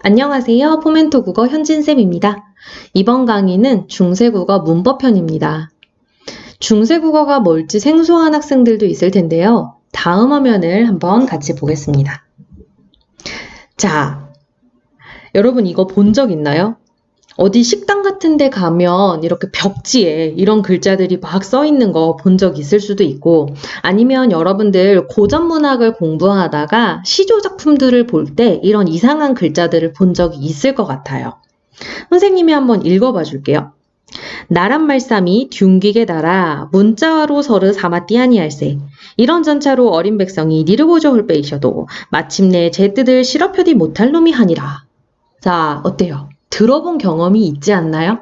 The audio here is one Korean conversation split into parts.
안녕하세요. 포멘토 국어 현진쌤입니다. 이번 강의는 중세국어 문법편입니다. 중세국어가 뭘지 생소한 학생들도 있을 텐데요. 다음 화면을 한번 같이 보겠습니다. 자, 여러분 이거 본 적 있나요? 어디 식당 같은 데 가면 이렇게 벽지에 이런 글자들이 막 써 있는 거 본 적 있을 수도 있고, 아니면 여러분들 고전 문학을 공부하다가 시조 작품들을 볼 때 이런 이상한 글자들을 본 적이 있을 것 같아요. 선생님이 한번 읽어봐 줄게요. 나란 말씀이 둥기게 달아 문자로 서르 사마띠 아니할세. 이런 전차로 어린 백성이 니를 보조 홀빼이셔도 마침내 제 뜻을 실어펴디 못할 놈이 하니라. 자, 어때요? 들어본 경험이 있지 않나요?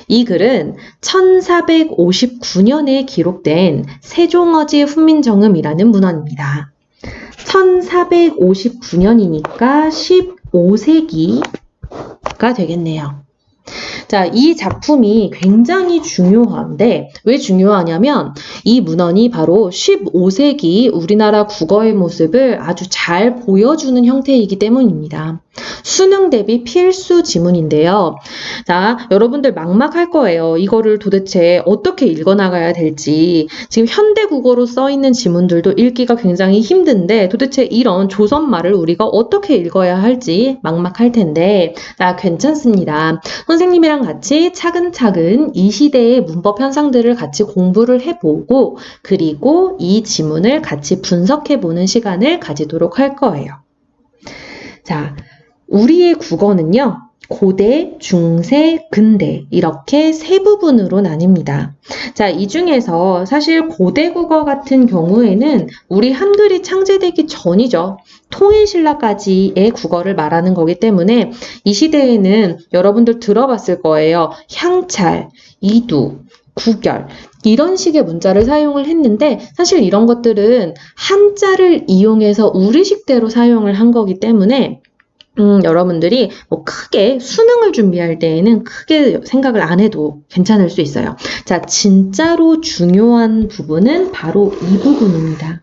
이 글은 1459년에 기록된 세종어지 훈민정음이라는 문헌입니다. 1459년이니까 15세기가 되겠네요. 자, 이 작품이 굉장히 중요한데 왜 중요하냐면 이 문헌이 바로 15세기 우리나라 국어의 모습을 아주 잘 보여주는 형태이기 때문입니다. 수능 대비 필수 지문인데요. 자, 여러분들 막막할 거예요. 이거를 도대체 어떻게 읽어나가야 될지. 지금 현대 국어로 써 있는 지문들도 읽기가 굉장히 힘든데 도대체 이런 조선말을 우리가 어떻게 읽어야 할지 막막할 텐데, 자, 괜찮습니다. 선생님이랑 같이 차근차근 이 시대의 문법 현상들을 같이 공부를 해보고, 그리고 이 지문을 같이 분석해보는 시간을 가지도록 할 거예요. 자, 우리의 국어는요, 고대, 중세, 근대 이렇게 세 부분으로 나뉩니다. 자, 이 중에서 사실 고대 국어 같은 경우에는 우리 한글이 창제되기 전이죠. 통일신라까지의 국어를 말하는 거기 때문에 이 시대에는 여러분들 들어봤을 거예요. 향찰, 이두, 구결 이런 식의 문자를 사용을 했는데 사실 이런 것들은 한자를 이용해서 우리식대로 사용을 한 거기 때문에 여러분들이 뭐 크게 수능을 준비할 때에는 크게 생각을 안 해도 괜찮을 수 있어요. 자, 진짜로 중요한 부분은 바로 이 부분입니다.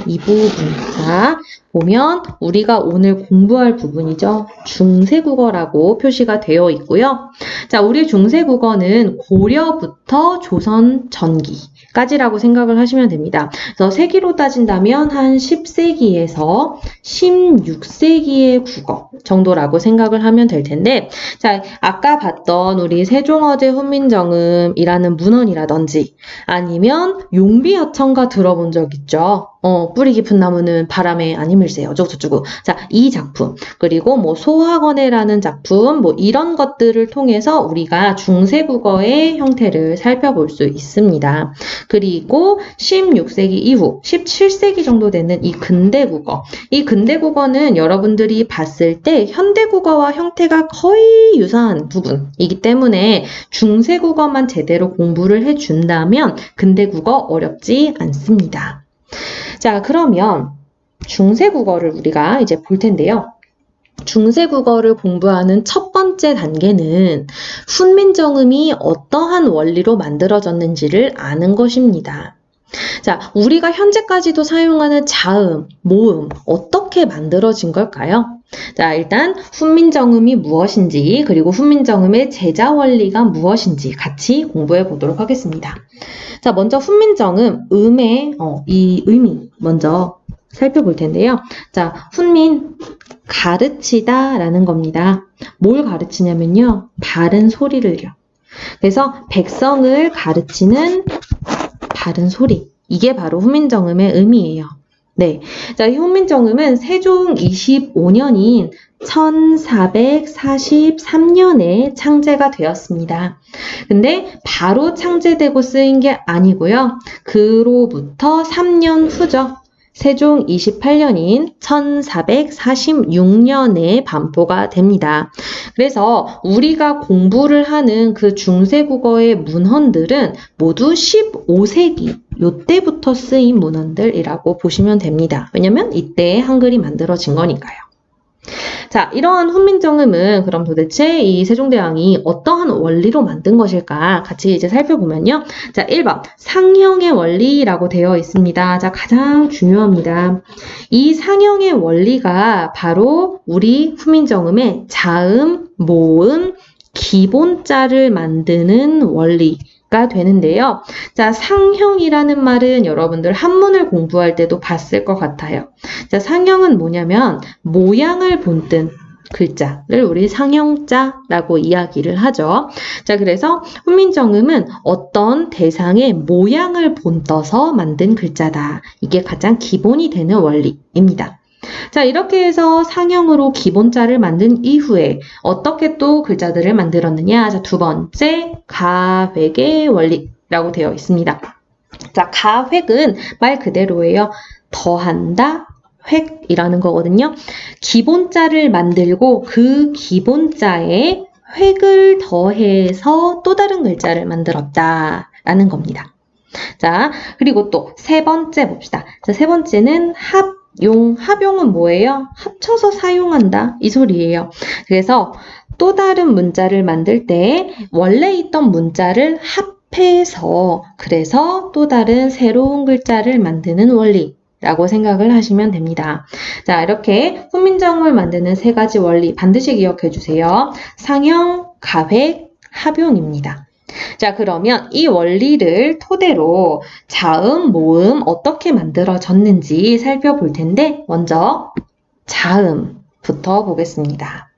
이 부분. 자, 보면 우리가 오늘 공부할 부분이죠. 중세국어라고 표시가 되어 있고요. 자, 우리 중세국어는 고려부터 조선 전기까지라고 생각을 하시면 됩니다. 그래서 세기로 따진다면 한 10세기에서 16세기의 국어 정도라고 생각을 하면 될 텐데, 자, 아까 봤던 우리 세종어제 훈민정음이라는 문헌이라든지 아니면 용비어천가 들어본 적 있죠? 뿌리 깊은 나무는 바람에 안 힘을세요. 어쩌고저쩌고. 자, 이 작품, 그리고 뭐 소학원회라는 작품, 뭐 이런 것들을 통해서 우리가 중세국어의 형태를 살펴볼 수 있습니다. 그리고 16세기 이후 17세기 정도 되는 이 근대국어. 이 근대국어는 여러분들이 봤을 때 현대국어와 형태가 거의 유사한 부분이기 때문에 중세국어만 제대로 공부를 해준다면 근대국어 어렵지 않습니다. 자, 그러면 중세국어를 우리가 이제 볼 텐데요. 중세국어를 공부하는 첫 번째 단계는 훈민정음이 어떠한 원리로 만들어졌는지를 아는 것입니다. 자, 우리가 현재까지도 사용하는 자음, 모음 어떻게 만들어진 걸까요? 자, 일단 훈민정음이 무엇인지, 그리고 훈민정음의 제자 원리가 무엇인지 같이 공부해 보도록 하겠습니다. 자, 먼저 훈민정음, 음의 이 의미 먼저 살펴볼 텐데요. 자, 훈민, 가르치다 라는 겁니다. 뭘 가르치냐면요, 바른 소리를요. 그래서 백성을 가르치는 바른 소리. 이게 바로 훈민정음의 의미예요. 네. 자, 훈민정음은 세종 25년인 1443년에 창제가 되었습니다. 근데 바로 창제되고 쓰인 게 아니고요. 그로부터 3년 후죠. 세종 28년인 1446년에 반포가 됩니다. 그래서 우리가 공부를 하는 그 중세국어의 문헌들은 모두 15세기 요때부터 쓰인 문헌들이라고 보시면 됩니다. 왜냐면 이때 한글이 만들어진 거니까요. 자, 이러한 훈민정음은 그럼 도대체 이 세종대왕이 어떠한 원리로 만든 것일까? 같이 이제 살펴보면요. 자, 1번 상형의 원리라고 되어 있습니다. 자, 가장 중요합니다. 이 상형의 원리가 바로 우리 훈민정음의 자음, 모음, 기본자를 만드는 원리가 되는데요. 자, 상형이라는 말은 여러분들 한문을 공부할 때도 봤을 것 같아요. 자, 상형은 뭐냐면 모양을 본뜬 글자를 우리 상형자라고 이야기를 하죠. 자, 그래서 훈민정음은 어떤 대상의 모양을 본떠서 만든 글자다. 이게 가장 기본이 되는 원리입니다. 자, 이렇게 해서 상형으로 기본자를 만든 이후에 어떻게 또 글자들을 만들었느냐? 자, 두 번째, 가획의 원리라고 되어 있습니다. 자, 가획은 말 그대로예요. 더한다, 획이라는 거거든요. 기본자를 만들고 그 기본자에 획을 더해서 또 다른 글자를 만들었다라는 겁니다. 자, 그리고 또 세 번째 봅시다. 자, 세 번째는 합용은 뭐예요? 합쳐서 사용한다 이 소리예요. 그래서 또 다른 문자를 만들 때 원래 있던 문자를 합해서 그래서 또 다른 새로운 글자를 만드는 원리라고 생각을 하시면 됩니다. 자, 이렇게 훈민정음을 만드는 세 가지 원리 반드시 기억해 주세요. 상형, 가획, 합용입니다. 자, 그러면 이 원리를 토대로 자음, 모음 어떻게 만들어졌는지 살펴볼 텐데 먼저 자음부터 보겠습니다.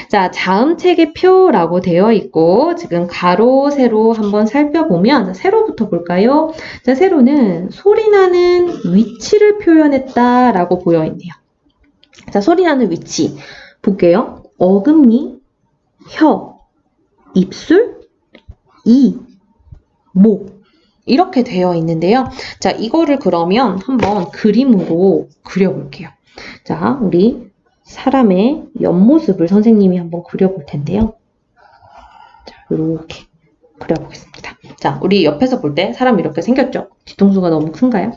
자, 자음책의 표라고 되어 있고 지금 가로, 세로 한번 살펴보면 세로부터 볼까요? 자, 세로는 소리나는 위치를 표현했다라고 보여 있네요. 자, 소리나는 위치 볼게요. 어금니, 혀, 입술, 이, 목 이렇게 되어 있는데요. 자, 이거를 그러면 한번 그림으로 그려볼게요. 자, 우리 사람의 옆모습을 선생님이 한번 그려볼 텐데요. 자, 이렇게 그려보겠습니다. 자, 우리 옆에서 볼 때 사람 이렇게 생겼죠? 뒤통수가 너무 큰가요?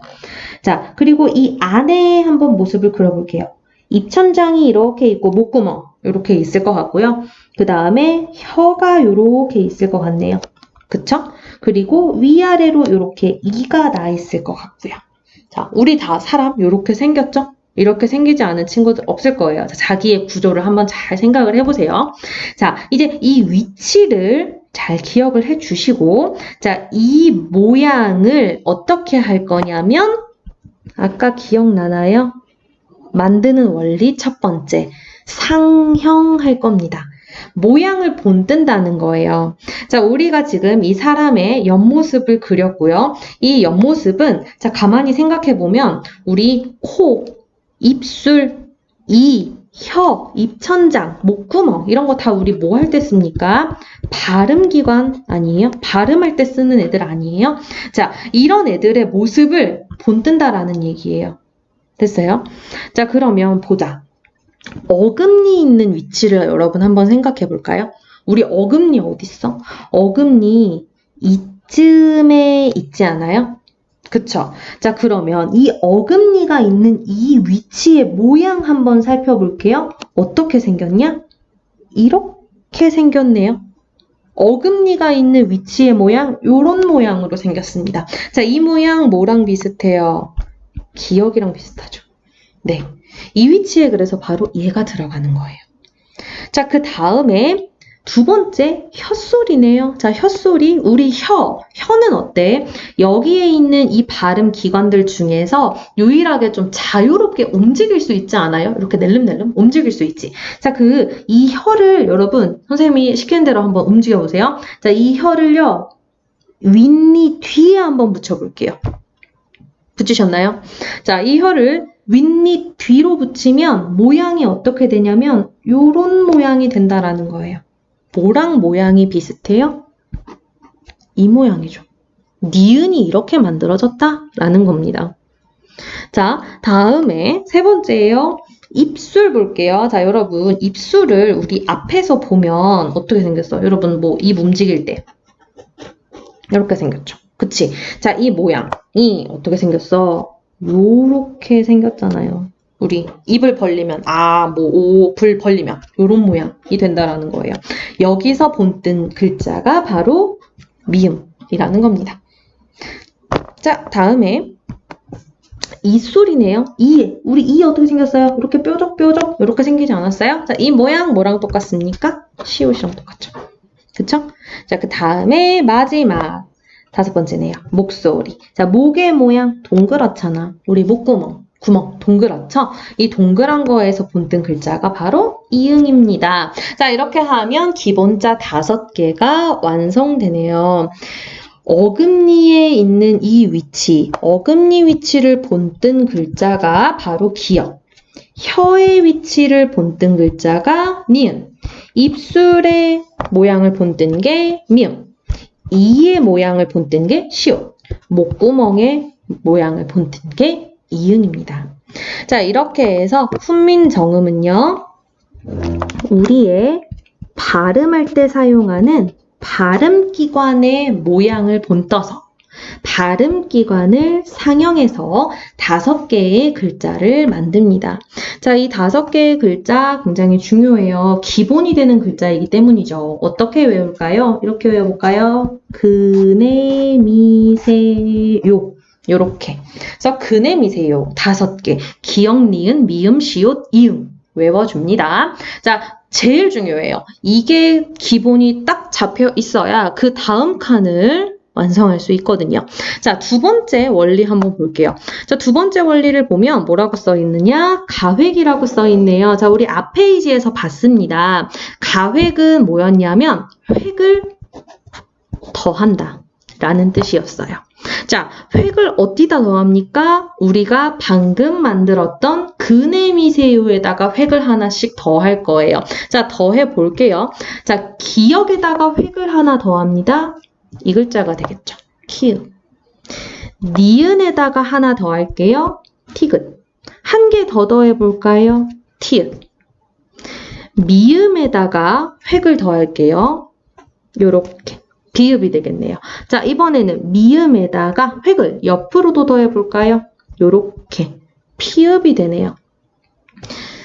자, 그리고 이 안에 한번 모습을 그려볼게요. 입천장이 이렇게 있고 목구멍 이렇게 있을 것 같고요. 그 다음에 혀가 이렇게 있을 것 같네요. 그쵸? 그리고 위아래로 이렇게 이가 나 있을 것 같고요. 자, 우리 다 사람 이렇게 생겼죠? 이렇게 생기지 않은 친구들 없을 거예요. 자, 자기의 구조를 한번 잘 생각을 해보세요. 자, 이제 이 위치를 잘 기억을 해주시고, 자, 이 모양을 어떻게 할 거냐면, 아까 기억나나요? 만드는 원리 첫 번째, 상형할 겁니다. 모양을 본뜬다는 거예요. 자, 우리가 지금 이 사람의 옆모습을 그렸고요. 이 옆모습은 자, 가만히 생각해 보면 우리 코, 입술, 이, 혀, 입천장, 목구멍 이런 거 다 우리 뭐 할 때 씁니까? 발음기관 아니에요? 발음할 때 쓰는 애들 아니에요? 자, 이런 애들의 모습을 본뜬다라는 얘기예요. 됐어요? 자, 그러면 보자. 어금니 있는 위치를 여러분 한번 생각해 볼까요? 우리 어금니 어디 있어? 어금니 이쯤에 있지 않아요? 그쵸? 자, 그러면 이 어금니가 있는 이 위치의 모양 한번 살펴볼게요. 어떻게 생겼냐? 이렇게 생겼네요. 어금니가 있는 위치의 모양, 요런 모양으로 생겼습니다. 자, 이 모양 뭐랑 비슷해요? 기억이랑 비슷하죠. 네. 이 위치에 그래서 바로 얘가 들어가는 거예요. 자, 그 다음에 두 번째 혀소리네요. 자, 혀소리, 우리 혀는 어때? 여기에 있는 이 발음 기관들 중에서 유일하게 좀 자유롭게 움직일 수 있지 않아요? 이렇게 낼름낼름 움직일 수 있지. 자, 이 혀를 여러분 선생님이 시키는 대로 한번 움직여 보세요. 자, 이 혀를요 윗니 뒤에 한번 붙여볼게요. 붙이셨나요? 자, 이 혀를 윗니 뒤로 붙이면 모양이 어떻게 되냐면 요런 모양이 된다라는 거예요. 뭐랑 모양이 비슷해요? 이 모양이죠. 니은이 이렇게 만들어졌다라는 겁니다. 자, 다음에 세 번째예요. 입술 볼게요. 자, 여러분 입술을 우리 앞에서 보면 어떻게 생겼어? 여러분 뭐 입 움직일 때 이렇게 생겼죠. 그치? 자, 이 모양이 어떻게 생겼어? 요렇게 생겼잖아요. 우리 입을 벌리면 오, 불 벌리면 요런 모양이 된다라는 거예요. 여기서 본뜬 글자가 바로 미음이라는 겁니다. 자, 다음에 이 소리네요. 우리 이 어떻게 생겼어요? 이렇게 뾰족뾰족 이렇게 생기지 않았어요? 자, 이 모양 뭐랑 똑같습니까? 시옷이랑 똑같죠. 그쵸? 자, 그 다음에 마지막 5번째네요. 목소리. 자, 목의 모양 동그랗잖아. 우리 목구멍, 구멍 동그랗죠? 이 동그란 거에서 본뜬 글자가 바로 이응입니다. 자, 이렇게 하면 기본자 5개가 완성되네요. 어금니에 있는 이 위치, 어금니 위치를 본뜬 글자가 바로 기역, 혀의 위치를 본뜬 글자가 니은, 입술의 모양을 본뜬 게 미음, 이의 모양을 본뜬 게 시옷, 목구멍의 모양을 본뜬 게 이응입니다. 자, 이렇게 해서 훈민정음은요, 우리의 발음할 때 사용하는 발음기관의 모양을 본떠서 발음기관을 상영해서 5개의 글자를 만듭니다. 자, 이 5개의 글자 굉장히 중요해요. 기본이 되는 글자이기 때문이죠. 어떻게 외울까요? 이렇게 외워볼까요? 그네미세요. 요렇게. 그래서 그네미세요. 5개. 기역, 니은, 미음, 시옷, 이응. 외워줍니다. 자, 제일 중요해요. 이게 기본이 딱 잡혀 있어야 그 다음 칸을 완성할 수 있거든요. 자, 2번째 원리 한번 볼게요. 자, 2번째 원리를 보면 뭐라고 써 있느냐? 가획이라고 써 있네요. 자, 우리 앞 페이지에서 봤습니다. 가획은 뭐였냐면 획을 더한다 라는 뜻이었어요. 자, 획을 어디다 더합니까? 우리가 방금 만들었던 그네미세요에다가 획을 하나씩 더할 거예요. 자, 더해 볼게요. 자, 기역에다가 획을 하나 더합니다. 이 글자가 되겠죠. 키읔. 니은에다가 하나 더할게요. 티귿. 한 개 더 더해 볼까요? 티읕. 미음에다가 획을 더할게요. 요렇게. 비읍이 되겠네요. 자, 이번에는 미음에다가 획을 옆으로도 더해볼까요? 요렇게 피읍이 되네요.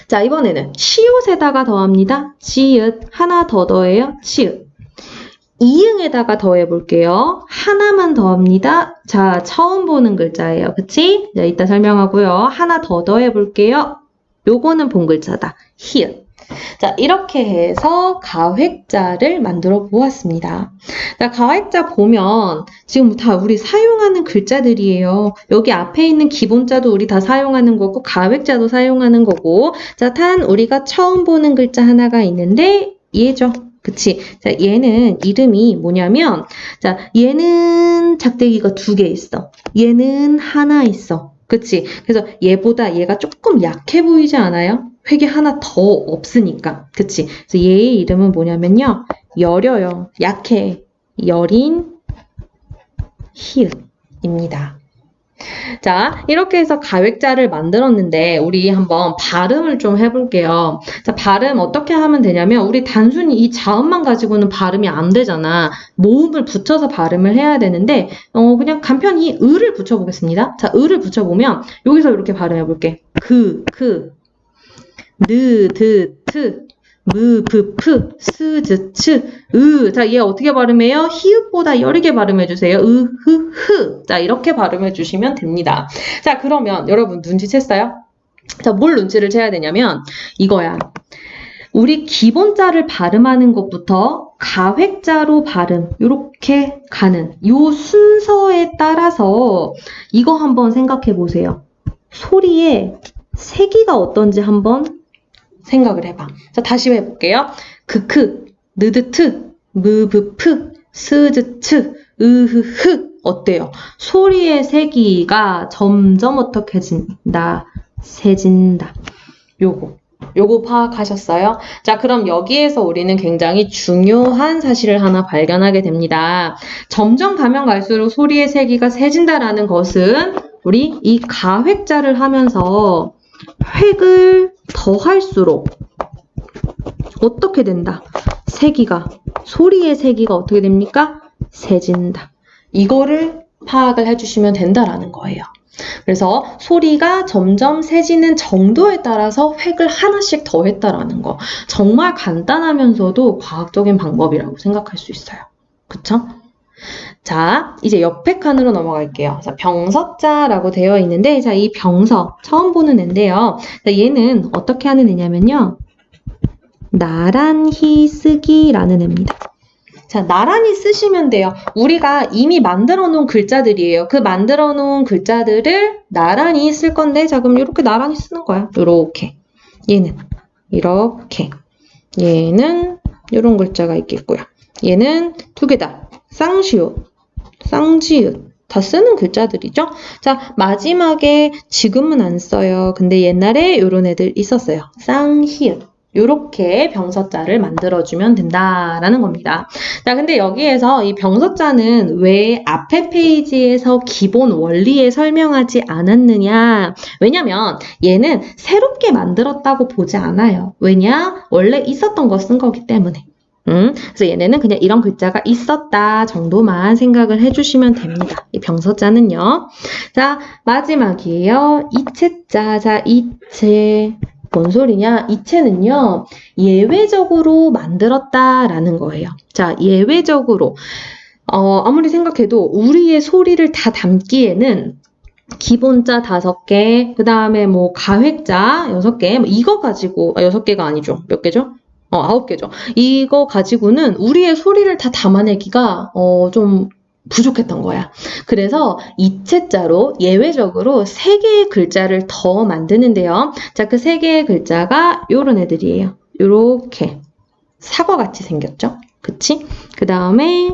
자, 이번에는 시옷에다가 더합니다. 지읒 하나 더 더해요. 치읒. 이응에다가 더해볼게요. 하나만 더합니다. 자, 처음 보는 글자예요. 그치? 자, 이따 설명하고요. 하나 더 더해볼게요. 요거는 본 글자다. 히읗. 자, 이렇게 해서 가획자를 만들어 보았습니다. 자, 가획자 보면 지금 다 우리 사용하는 글자들이에요. 여기 앞에 있는 기본자도 우리 다 사용하는 거고 가획자도 사용하는 거고, 자, 단 우리가 처음 보는 글자 하나가 있는데 얘죠. 그치? 자, 얘는 이름이 뭐냐면, 자, 얘는 작대기가 2개 있어. 얘는 하나 있어. 그치? 그래서 얘보다 얘가 조금 약해 보이지 않아요? 획이 하나 더 없으니까. 그치? 그래서 얘의 이름은 뭐냐면요. 여려요. 약해. 여린 히읗입니다. 자, 이렇게 해서 가획자를 만들었는데 우리 한번 발음을 좀 해볼게요. 자, 발음 어떻게 하면 되냐면 우리 단순히 이 자음만 가지고는 발음이 안 되잖아. 모음을 붙여서 발음을 해야 되는데 그냥 간편히 을을 붙여보겠습니다. 자, 을을 붙여보면 여기서 이렇게 발음해볼게. 느, 드, 트, 무, 브, 프, 스, 즈, 츠, 자, 얘 어떻게 발음해요? 히읗보다 여리게 발음해주세요. 흐, 흐. 자, 이렇게 발음해주시면 됩니다. 자, 그러면 여러분 눈치챘어요? 자, 뭘 눈치를 채야 되냐면 이거야. 우리 기본자를 발음하는 것부터 가획자로 발음, 이렇게 가는 요 순서에 따라서 이거 한번 생각해 보세요. 소리의 세기가 어떤지 한번 생각을 해봐. 자, 다시 해볼게요. 크크, 느드트, 무브프, 스즈츠, 으흐흐. 어때요? 소리의 세기가 점점 어떻게 진다? 세진다. 요거 파악하셨어요? 자, 그럼 여기에서 우리는 굉장히 중요한 사실을 하나 발견하게 됩니다. 점점 가면 갈수록 소리의 세기가 세진다라는 것은 우리 이 가획자를 하면서 획을 더할수록 어떻게 된다? 소리의 세기가 어떻게 됩니까? 세진다. 이거를 파악을 해주시면 된다라는 거예요. 그래서 소리가 점점 세지는 정도에 따라서 획을 하나씩 더했다라는 거. 정말 간단하면서도 과학적인 방법이라고 생각할 수 있어요. 그쵸? 자, 이제 옆에 칸으로 넘어갈게요. 자, 병서자라고 되어 있는데, 자, 이 병서 처음 보는 애인데요. 자, 얘는 어떻게 하는 애냐면요. 나란히 쓰기라는 애입니다. 자, 나란히 쓰시면 돼요. 우리가 이미 만들어 놓은 글자들이에요. 그 만들어 놓은 글자들을 나란히 쓸 건데, 자, 그럼 이렇게 나란히 쓰는 거야. 요렇게. 얘는 이렇게. 얘는 이런 글자가 있겠고요. 얘는 두 개다. 쌍시옷, 쌍지읒. 다 쓰는 글자들이죠. 자, 마지막에 지금은 안 써요. 근데 옛날에 이런 애들 있었어요. 쌍희읒. 요렇게 병서자를 만들어주면 된다라는 겁니다. 자, 근데 여기에서 이 병서자는 왜 앞에 페이지에서 기본 원리에 설명하지 않았느냐? 왜냐면 얘는 새롭게 만들었다고 보지 않아요. 왜냐? 원래 있었던 거 쓴 거기 때문에. 그래서 얘네는 그냥 이런 글자가 있었다 정도만 생각을 해주시면 됩니다. 이 병서자는요. 자, 마지막이에요. 이체자. 자, 이체. 뭔 소리냐? 이체는요, 예외적으로 만들었다라는 거예요. 자, 예외적으로. 아무리 생각해도 우리의 소리를 다 담기에는 기본자 5개, 그 다음에 뭐 가획자 6개, 뭐 이거 가지고, 6개가 아니죠. 몇 개죠? 9개죠. 이거 가지고는 우리의 소리를 다 담아내기가 좀 부족했던 거야. 그래서 이체자로 예외적으로 3개의 글자를 더 만드는데요. 자, 그 3개의 글자가 요런 애들이에요. 요렇게 사과같이 생겼죠? 그치? 그 다음에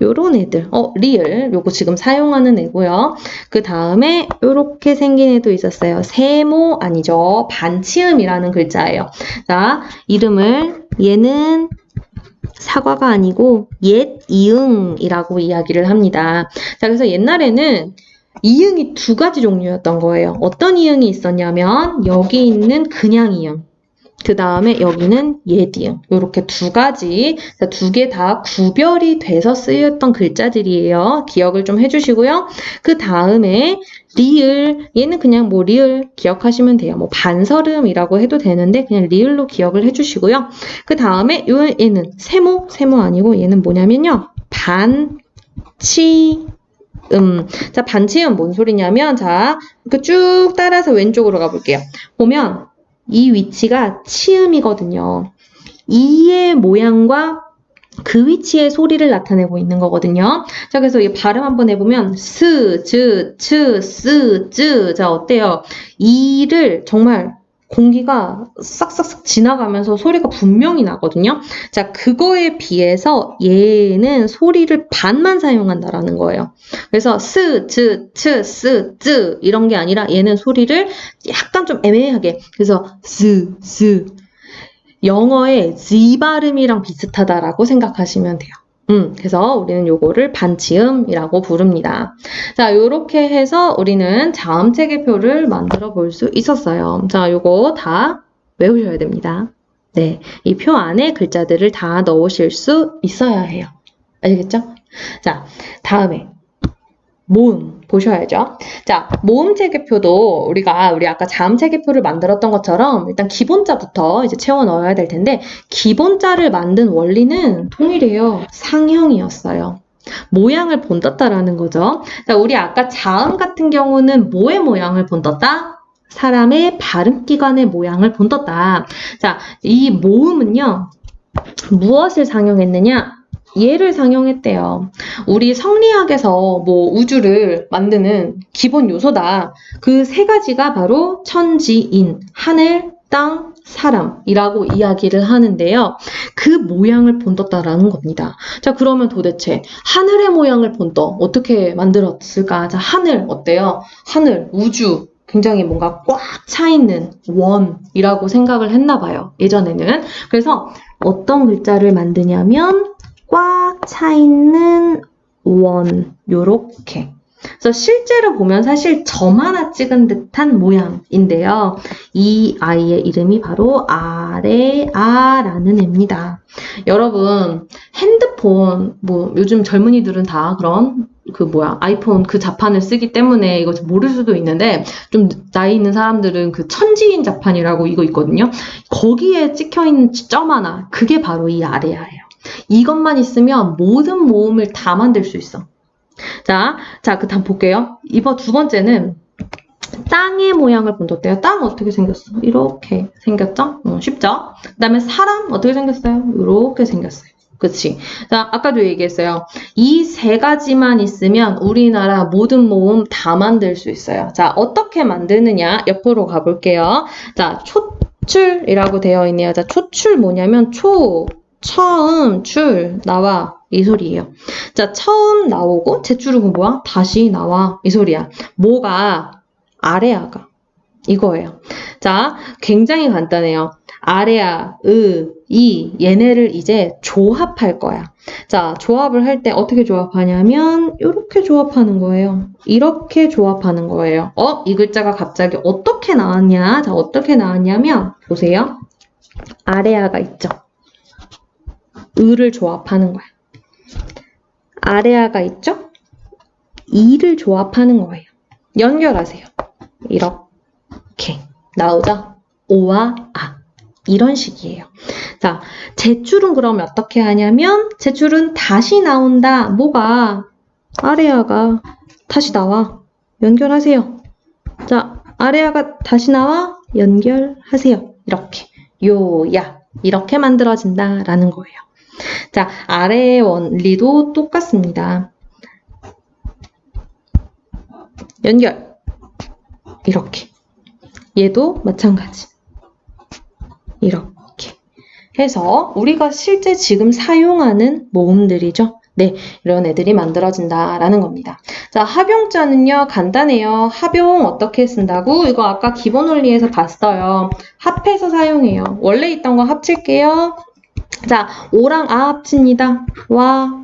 요런 애들, 리을, 요거 지금 사용하는 애고요. 그 다음에 요렇게 생긴 애도 있었어요. 세모 아니죠. 반치음이라는 글자예요. 자, 이름을 얘는 사과가 아니고 옛 이응이라고 이야기를 합니다. 자, 그래서 옛날에는 이응이 2가지 종류였던 거예요. 어떤 이응이 있었냐면 여기 있는 그냥 이응, 그 다음에 여기는 예디응. 이렇게 2가지, 2개 다 구별이 돼서 쓰였던 글자들이에요. 기억을 좀 해주시고요. 그 다음에 리을, 얘는 그냥 뭐 리을 기억하시면 돼요. 뭐 반설음이라고 해도 되는데 그냥 리을로 기억을 해주시고요. 그 다음에 얘는 세모 아니고 얘는 뭐냐면요. 반치음. 자, 반치음 뭔 소리냐면, 자, 이렇게 쭉 따라서 왼쪽으로 가볼게요. 보면 이 위치가 치음이거든요. 이의 모양과 그 위치의 소리를 나타내고 있는 거거든요. 자, 그래서 이 발음 한번 해보면 스, 즈, 츠, 스, 즈. 자, 어때요? 이를 정말 공기가 싹싹싹 지나가면서 소리가 분명히 나거든요. 자, 그거에 비해서 얘는 소리를 반만 사용한다라는 거예요. 그래서 스, 즈, 츠, 스, 즈 이런 게 아니라 얘는 소리를 약간 좀 애매하게, 그래서 스, 스. 영어의 Z 발음이랑 비슷하다라고 생각하시면 돼요. 그래서 우리는 요거를 반치음이라고 부릅니다. 자, 요렇게 해서 우리는 자음체계표를 만들어 볼 수 있었어요. 자, 요거 다 외우셔야 됩니다. 네, 이 표 안에 글자들을 다 넣으실 수 있어야 해요. 아시겠죠? 자, 다음에 모음 보셔야죠. 자, 모음 체계표도 우리 아까 자음 체계표를 만들었던 것처럼 일단 기본자부터 이제 채워 넣어야 될 텐데, 기본자를 만든 원리는 동일해요. 상형이었어요. 모양을 본떴다라는 거죠. 자, 우리 아까 자음 같은 경우는 뭐의 모양을 본떴다? 사람의 발음기관의 모양을 본떴다. 자, 이 모음은요, 무엇을 상용했느냐? 얘를 상용했대요. 우리 성리학에서 뭐 우주를 만드는 기본 요소다. 그 3가지가 바로 천지인, 하늘, 땅, 사람이라고 이야기를 하는데요. 그 모양을 본떴다라는 겁니다. 자, 그러면 도대체 하늘의 모양을 본떠 어떻게 만들었을까? 자, 하늘 어때요? 하늘, 우주. 굉장히 뭔가 꽉 차 있는 원이라고 생각을 했나 봐요. 예전에는. 그래서 어떤 글자를 만드냐면 꽉 차 있는 원, 요렇게. 그래서 실제로 보면 사실 점 하나 찍은 듯한 모양인데요. 이 아이의 이름이 바로 아레아라는 애입니다. 여러분, 핸드폰, 뭐, 요즘 젊은이들은 다 그런, 아이폰 그 자판을 쓰기 때문에 이거 모를 수도 있는데, 좀 나이 있는 사람들은 그 천지인 자판이라고 이거 있거든요. 거기에 찍혀있는 점 하나, 그게 바로 이 아레아예요. 이것만 있으면 모든 모음을 다 만들 수 있어. 자, 그 다음 볼게요. 이번 두 번째는 땅의 모양을 본다 어때요? 땅 어떻게 생겼어? 이렇게 생겼죠? 쉽죠? 그 다음에 사람 어떻게 생겼어요? 이렇게 생겼어요. 그치? 자, 아까도 얘기했어요. 이 세 가지만 있으면 우리나라 모든 모음 다 만들 수 있어요. 자, 어떻게 만드느냐? 옆으로 가볼게요. 자, 초출이라고 되어 있네요. 자, 초출 뭐냐면 처음, 출, 나와. 이 소리예요. 자, 처음 나오고, 제출은 뭐야? 다시 나와. 이 소리야. 뭐가? 아레아가. 이거예요. 자, 굉장히 간단해요. 아레아, 이, 얘네를 이제 조합할 거야. 자, 조합을 할 때 어떻게 조합하냐면, 이렇게 조합하는 거예요. 이렇게 조합하는 거예요. 이 글자가 갑자기 어떻게 나왔냐? 자, 어떻게 나왔냐면, 보세요. 아레아가 있죠. 을을 조합하는 거야. 아레아가 있죠? 이를 조합하는 거예요. 연결하세요. 이렇게 나오죠? 오와 아. 이런 식이에요. 자, 제출은 그러면 어떻게 하냐면 제출은 다시 나온다. 뭐가? 아레아가 다시 나와. 연결하세요. 자, 아레아가 다시 나와. 연결하세요. 이렇게. 요야. 이렇게 만들어진다라는 거예요. 자, 아래의 원리도 똑같습니다. 연결. 이렇게. 얘도 마찬가지. 이렇게 해서 우리가 실제 지금 사용하는 모음들이죠. 네, 이런 애들이 만들어진다라는 겁니다. 자, 합용자는요, 간단해요. 합용 어떻게 쓴다고? 이거 아까 기본 원리에서 봤어요. 합해서 사용해요. 원래 있던 거 합칠게요. 자, 오랑 아 합칩니다. 와.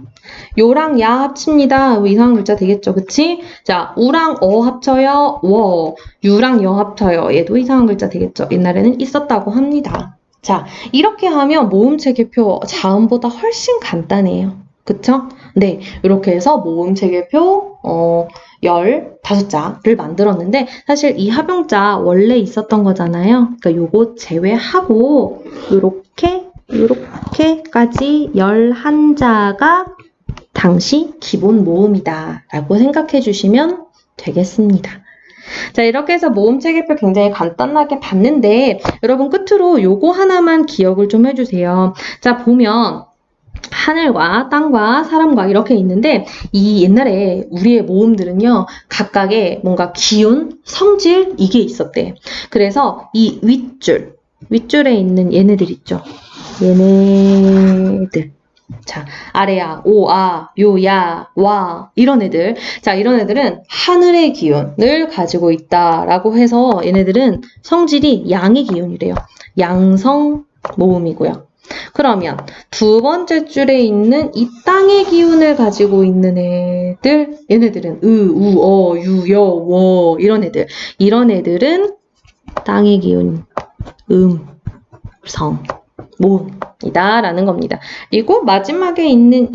요랑 야 합칩니다. 이상한 글자 되겠죠, 그치? 자, 우랑 어 합쳐요. 워. 유랑 여 합쳐요. 얘도 이상한 글자 되겠죠. 옛날에는 있었다고 합니다. 자, 이렇게 하면 모음체계표 자음보다 훨씬 간단해요. 그쵸? 네, 이렇게 해서 모음체계표 15자를 만들었는데 사실 이 합용자 원래 있었던 거잖아요. 그러니까 요거 제외하고 요렇게까지 11자가 당시 기본 모음이다 라고 생각해 주시면 되겠습니다. 자, 이렇게 해서 모음체계표 굉장히 간단하게 봤는데 여러분 끝으로 요거 하나만 기억을 좀 해주세요. 자, 보면 하늘과 땅과 사람과 이렇게 있는데 이 옛날에 우리의 모음들은요 각각의 뭔가 기운, 성질 이게 있었대. 그래서 이 윗줄에 있는 얘네들 있죠. 얘네들. 자, 아래야, 오아, 요야, 와 이런 애들. 자, 이런 애들은 하늘의 기운을 가지고 있다라고 해서 얘네들은 성질이 양의 기운이래요. 양성 모음이고요. 그러면 두 번째 줄에 있는 이 땅의 기운을 가지고 있는 애들, 얘네들은 우, 어, 유, 여, 워 이런 애들. 이런 애들은 땅의 기운, 성, 모음이다 라는 겁니다. 그리고 마지막에 있는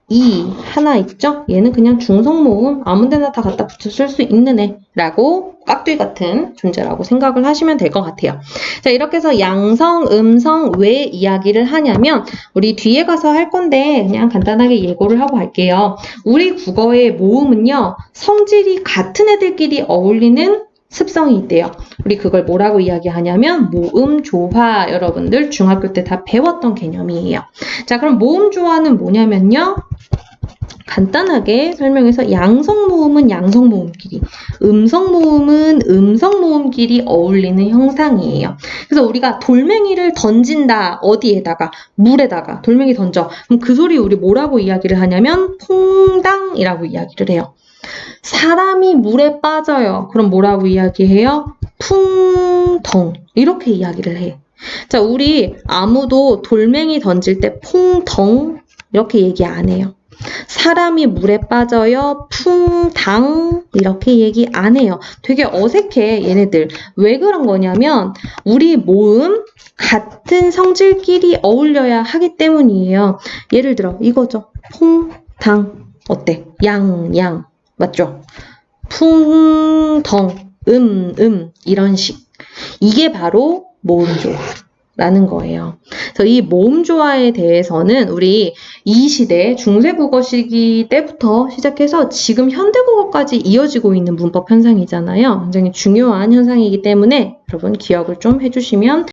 이 하나 있죠? 얘는 그냥 중성모음 아무 데나 다 갖다 붙여 쓸 수 있는 애라고 깍두기 같은 존재라고 생각을 하시면 될 것 같아요. 자, 이렇게 해서 양성, 음성 왜 이야기를 하냐면 우리 뒤에 가서 할 건데 그냥 간단하게 예고를 하고 갈게요. 우리 국어의 모음은요. 성질이 같은 애들끼리 어울리는 습성이 있대요. 우리 그걸 뭐라고 이야기하냐면 모음조화 여러분들 중학교 때 다 배웠던 개념이에요. 자, 그럼 모음조화는 뭐냐면요. 간단하게 설명해서 양성모음은 양성모음끼리, 음성모음은 음성모음끼리 어울리는 형상이에요. 그래서 우리가 돌멩이를 던진다. 어디에다가? 물에다가 돌멩이 던져. 그럼 그 소리 우리 뭐라고 이야기를 하냐면 퐁당이라고 이야기를 해요. 사람이 물에 빠져요. 그럼 뭐라고 이야기해요? 풍덩. 이렇게 이야기를 해. 자, 우리 아무도 돌멩이 던질 때 퐁덩 이렇게 얘기 안 해요. 사람이 물에 빠져요. 풍당 이렇게 얘기 안 해요. 되게 어색해 얘네들. 왜 그런 거냐면 우리 모음 같은 성질끼리 어울려야 하기 때문이에요. 예를 들어 이거죠. 퐁당 어때? 양 맞죠? 풍덩 이런 식. 이게 바로 모음조화라는 거예요. 그래서 이 모음조화에 대해서는 우리 이 시대 중세국어 시기 때부터 시작해서 지금 현대국어까지 이어지고 있는 문법 현상이잖아요. 굉장히 중요한 현상이기 때문에 여러분 기억을 좀 해주시면